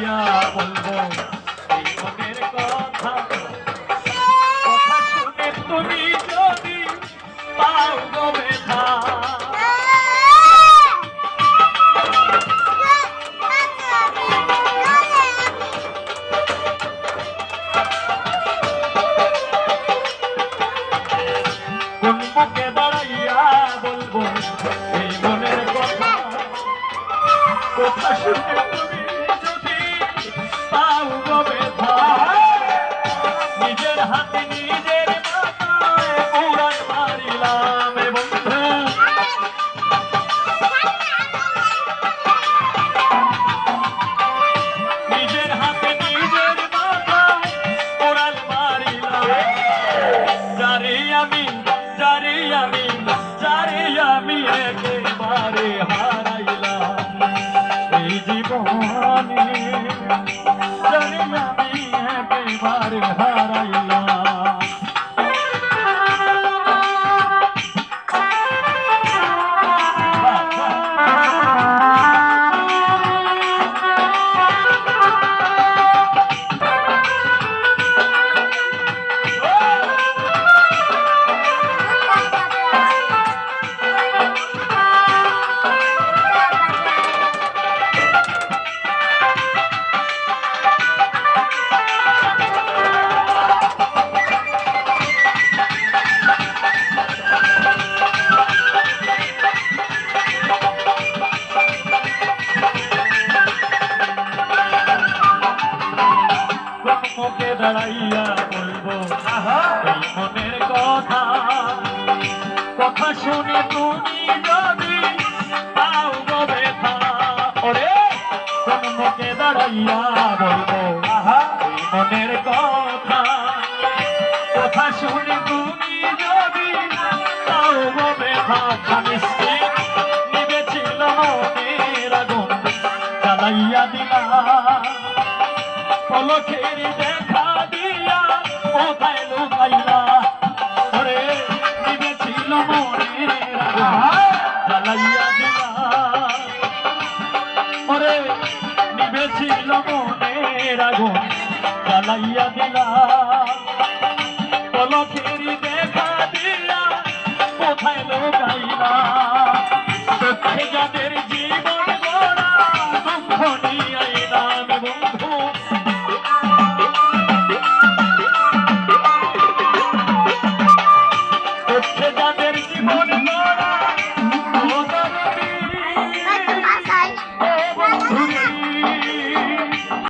দাঁড়াইয়া বলবো এই মনের কথা, কথা শুনে তুমি যদি পাও গো ব্যথা। কোন মুখে দাঁড়াইয়া বলবো এই মনের কথা, কথা শুনে তুমি যদি পাও গো ব্যথা। নিজের হাতে নিজের মাথায় কুড়াল মারিলাম বন্ধু, নিজের হাতে নিজের মাথায় কুড়াল মারিলাম। যারে আমি যারে আমি যারে আমি একেবারে হারাইলাম এই জীবনে, যারে আমি একেবারে হারাইলাম। মুখে দাঁড়াইয়া বলবো এই মনের কথা, কথা শুনে তুমি যদি পাও গো ব্যথা। ওরে কোন মুখে দাঁড়াইয়া বলবো এই মনের কথা, কথা শুনে তুমি যদি পাও গো ব্যথা। স্বামী স্ত্রী নিবেছিল মনের আগুন জ্বালাইয়া দিলা, পলকের দেখা দিয়া কোথায় লুকাইলা। ওরে নিবেছিল মনের আগুন জ্বালাইয়া দিলা, ওরে নিবেছিল মনের আগুন জ্বালাইয়া দিলা। পলকের